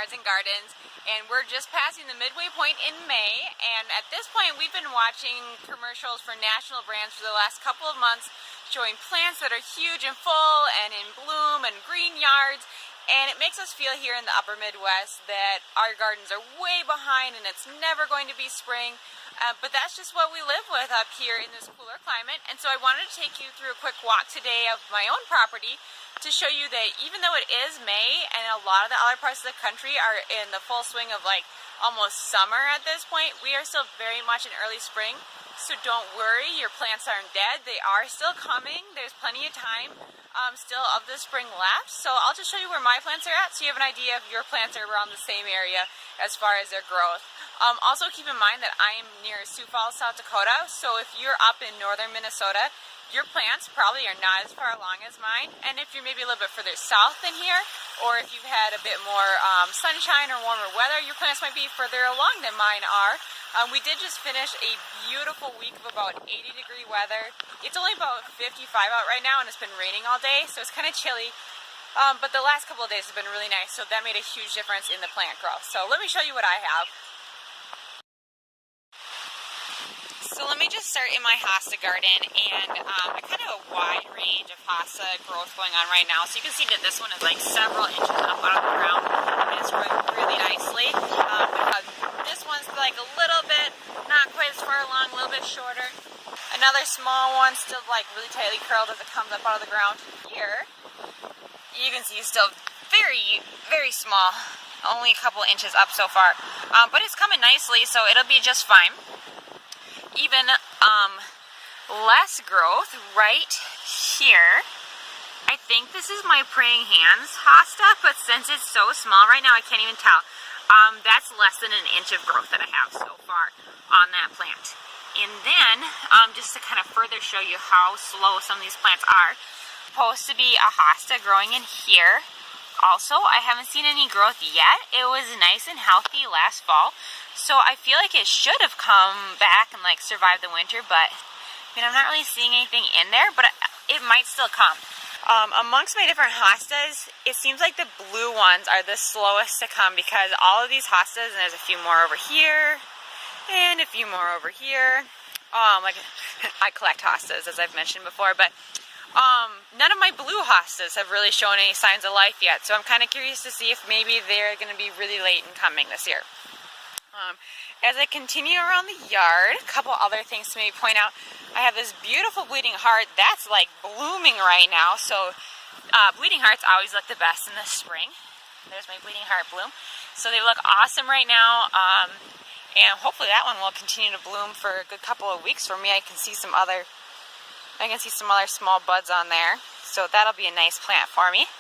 Beds and Gardens, and we're just passing the midway point in May, and at this point we've been watching commercials for national brands for the last couple of months showing plants that are huge and full and in bloom and green yards, and it makes us feel here in the upper Midwest that our gardens are way behind and it's never going to be spring. But that's just what we live with up here in this cooler climate. And so I wanted to take you through a quick walk today of my own property to show you that even though it is May and a lot of the other parts of the country are in the full swing of like almost summer at this point, we are still very much in early spring. So don't worry, your plants aren't dead. They are still coming. There's plenty of time still of the spring left. So I'll just show you where my plants are at so you have an idea if your plants are around the same area as far as their growth. Also keep in mind that I am near Sioux Falls, South Dakota, so if you're up in northern Minnesota, your plants probably are not as far along as mine, and if you're maybe a little bit further south than here, or if you've had a bit more sunshine or warmer weather, your plants might be further along than mine are. We did just finish a beautiful week of about 80-degree weather. It's only about 55 out right now, and it's been raining all day, so it's kind of chilly. But the last couple of days have been really nice, so that made a huge difference in the plant growth. So let me show you what I have. So let me just start in my Hosta garden, and I kind of have a wide range of Hosta growth going on right now. So you can see that this one is like several inches up out of the ground, and it's growing really nicely. This one's like a little bit, not quite as far along, a little bit shorter. Another small one, still like really tightly curled as it comes up out of the ground. Here, you can see still very, very small, only a couple inches up so far. But it's coming nicely, so it'll be just fine. Even less growth right here. I think this is my praying hands hosta, but since it's so small right now, I can't even tell. That's less than an inch of growth that I have so far on that plant. And then, just to kind of further show you how slow some of these plants are, supposed to be a hosta growing in here. Also, I haven't seen any growth yet. It was nice and healthy last fall, so I feel like it should have come back and like survived the winter, but I mean, I'm not really seeing anything in there, but it might still come. Amongst my different hostas, it seems like the blue ones are the slowest to come because all of these hostas, and there's a few more over here, and a few more over here. Like I collect hostas, as I've mentioned before, but none of my blue hostas have really shown any signs of life yet, so I'm kind of curious to see if maybe they're going to be really late in coming this year. As I continue around the yard, a couple other things to maybe point out. I have this beautiful bleeding heart that's like blooming right now, so bleeding hearts always look the best in the spring. There's my bleeding heart bloom. So they look awesome right now, and hopefully that one will continue to bloom for a good couple of weeks for me. I can see some other small buds on there, so that'll be a nice plant for me.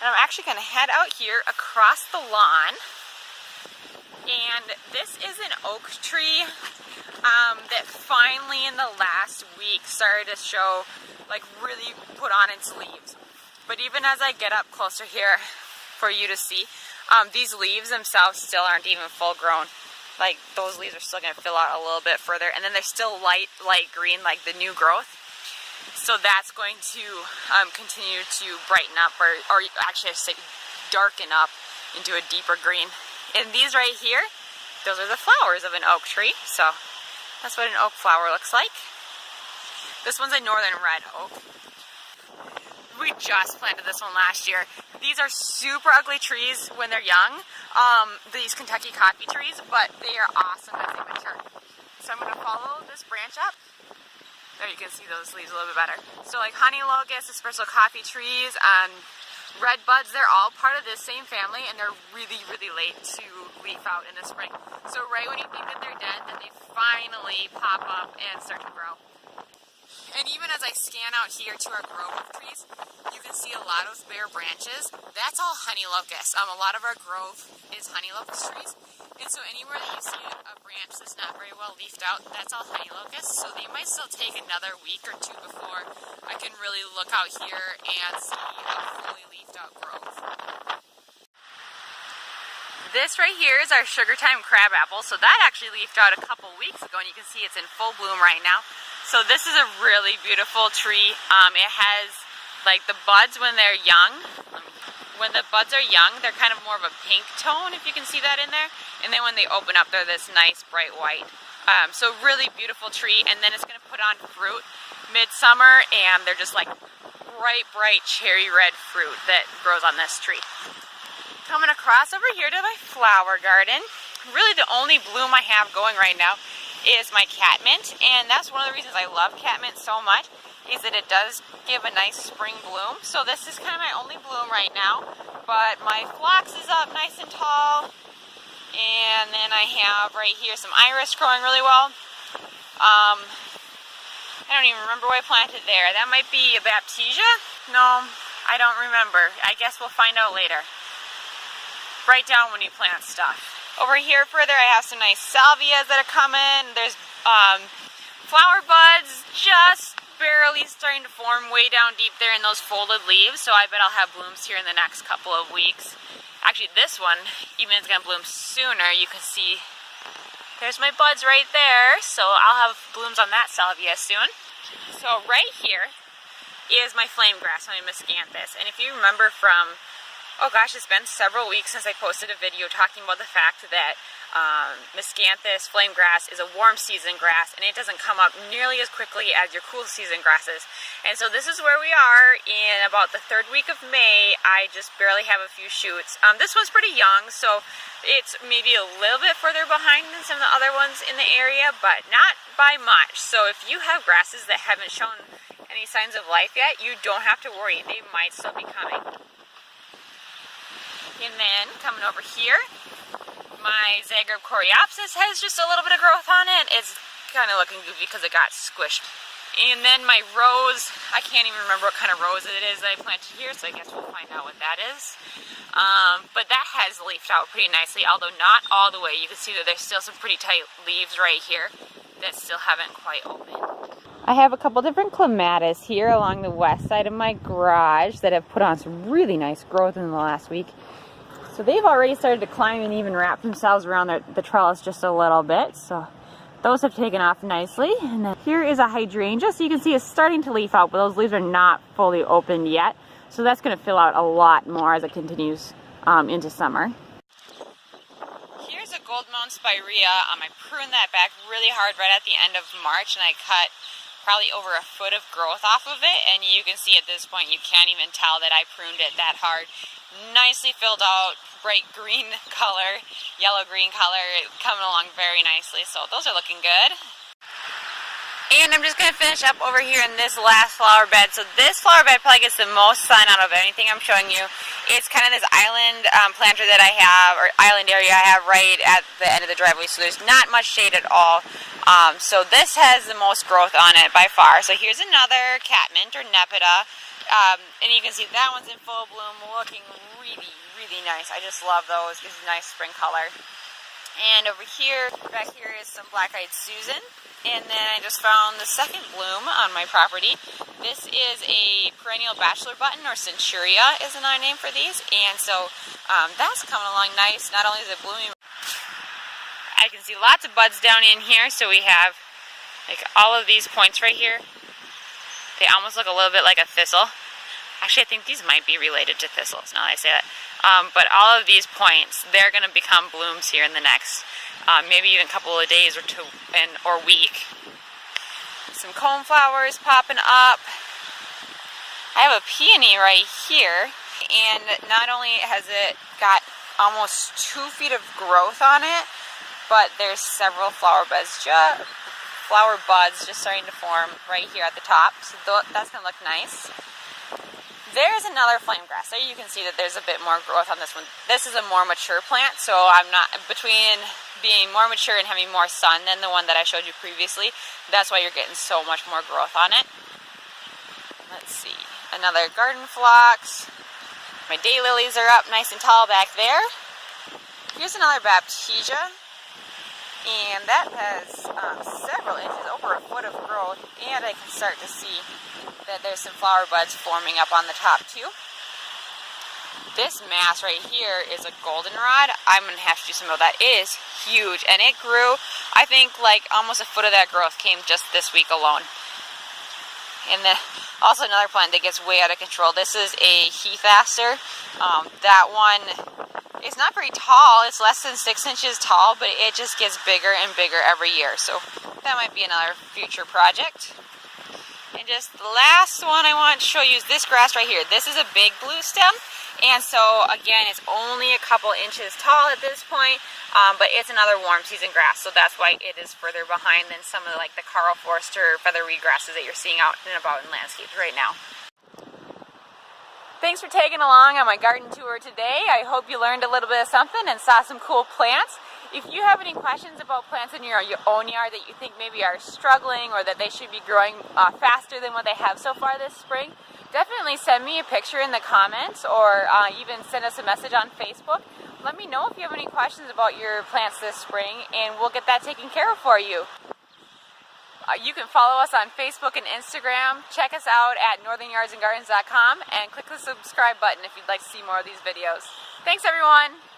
And I'm actually going to head out here across the lawn, and this is an oak tree that finally in the last week started to show, like really put on its leaves. But even as I get up closer here for you to see, these leaves themselves still aren't even full grown. Like those leaves are still going to fill out a little bit further, and then they're still light green like the new growth. So that's going to continue to brighten up, or actually I should say darken up into a deeper green. And these right here, those are the flowers of an oak tree. So that's what an oak flower looks like. This one's a northern red oak. We just planted this one last year. These are super ugly trees when they're young, these Kentucky coffee trees, but they are awesome as they mature. So I'm going to follow this branch up. There you can see those leaves a little bit better. So like honey locust, espresso coffee trees, red buds, they're all part of this same family, and they're really, really late to leaf out in the spring. So right when you think that they're dead, then they finally pop up and start to grow. And even as I scan out here to our grove of trees, you can see a lot of bare branches. That's all honey locust. A lot of our grove is honey locust trees. And so anywhere that you see a branch that's not very well leafed out, that's all honey locust. So they might still take another week or two before I can really look out here and see a fully leafed out grove. This right here is our sugar-time crabapple. So that actually leafed out a couple weeks ago, and you can see it's in full bloom right now. So this is a really beautiful tree. It has like the buds when they're young. When the buds are young, they're kind of more of a pink tone, if you can see that in there. And then when they open up, they're this nice bright white. So really beautiful tree, and then it's going to put on fruit midsummer, and they're just like bright cherry red fruit that grows on this tree. Coming across over here to my flower garden, really the only bloom I have going right now is my catmint, and that's one of the reasons I love catmint so much, is that it does give a nice spring bloom. So this is kind of my only bloom right now, but my phlox is up nice and tall, and then I have right here some iris growing really well. I don't even remember what I planted there. That might be a baptisia? No, I don't remember. I guess we'll find out later. Write down when you plant stuff. Over here further, I have some nice salvias that are coming. There's flower buds just barely starting to form way down deep there in those folded leaves, so I bet I'll have blooms here in the next couple of weeks. Actually, this one, even it's going to bloom sooner. You can see there's my buds right there, so I'll have blooms on that salvia soon. So right here is my flame grass, my miscanthus, and if you remember from, oh gosh, it's been several weeks since I posted a video talking about the fact that miscanthus flame grass is a warm season grass, and it doesn't come up nearly as quickly as your cool season grasses. And so this is where we are in about the 3rd week of May. I just barely have a few shoots. This one's pretty young, so it's maybe a little bit further behind than some of the other ones in the area, but not by much. So if you have grasses that haven't shown any signs of life yet, you don't have to worry. They might still be coming. And then coming over here, my Zagreb coreopsis has just a little bit of growth on it. It's kind of looking goofy because it got squished. And then my rose, I can't even remember what kind of rose it is that I planted here, so I guess we'll find out what that is. But that has leafed out pretty nicely, although not all the way. You can see that there's still some pretty tight leaves right here that still haven't quite opened. I have a couple different clematis here along the west side of my garage that have put on some really nice growth in the last week. So they've already started to climb and even wrap themselves around the trellis just a little bit. So those have taken off nicely. And then here is a hydrangea. So you can see it's starting to leaf out, but those leaves are not fully opened yet. So that's going to fill out a lot more as it continues into summer. Here's a gold mound spirea. I pruned that back really hard right at the end of March, and I cut probably over a foot of growth off of it, and you can see at this point you can't even tell that I pruned it that hard. Nicely filled out, bright green color, yellow-green color, coming along very nicely, so those are looking good. And I'm just going to finish up over here in this last flower bed. So this flower bed probably gets the most sun out of anything I'm showing you. It's kind of this island planter that I have, or island area I have right at the end of the driveway, so there's not much shade at all. So this has the most growth on it by far. So here's another catmint or nepeta. And you can see that one's in full bloom, looking really, really nice. I just love those. Gives a nice spring color. And over here, back here is some black-eyed Susan. And then I just found the second bloom on my property. This is a perennial bachelor button, or centuria is another name for these. And so that's coming along nice. Not only is it blooming, I can see lots of buds down in here. So we have like all of these points right here. They almost look a little bit like a thistle. Actually, I think these might be related to thistles now that I say that. But all of these points, they're going to become blooms here in the next maybe even a couple of days or two or week. Some cone flowers popping up. I have a peony right here, and not only has it got almost 2 feet of growth on it, but there's several flower buds just starting to form right here at the top. So that's going to look nice. There's another flame grass. There you can see that there's a bit more growth on this one. This is a more mature plant, so I'm not, between being more mature and having more sun than the one that I showed you previously, that's why you're getting so much more growth on it. Let's see, another garden phlox. My daylilies are up nice and tall back there. Here's another baptisia, and that has several inches, over a foot of growth, and I can start to see that there's some flower buds forming up on the top too. This mass right here is a goldenrod. I'm going to have to do some of that. It is huge, and it grew, I think, like almost a foot of that growth came just this week alone. And then also another plant that gets way out of control. This is a heath aster. That one is not very tall. It's less than 6 inches tall, but it just gets bigger and bigger every year. So that might be another future project. And just the last one I want to show you is this grass right here. This is a big blue stem. And so again, it's only a couple inches tall at this point, but it's another warm season grass. So that's why it is further behind than some of the Karl Forster featherweed grasses that you're seeing out and about in landscapes right now. Thanks for tagging along on my garden tour today. I hope you learned a little bit of something and saw some cool plants. If you have any questions about plants in your own yard that you think maybe are struggling or that they should be growing faster than what they have so far this spring, definitely send me a picture in the comments or even send us a message on Facebook. Let me know if you have any questions about your plants this spring and we'll get that taken care of for you. You can follow us on Facebook and Instagram. Check us out at northernyardsandgardens.com and click the subscribe button if you'd like to see more of these videos. Thanks everyone!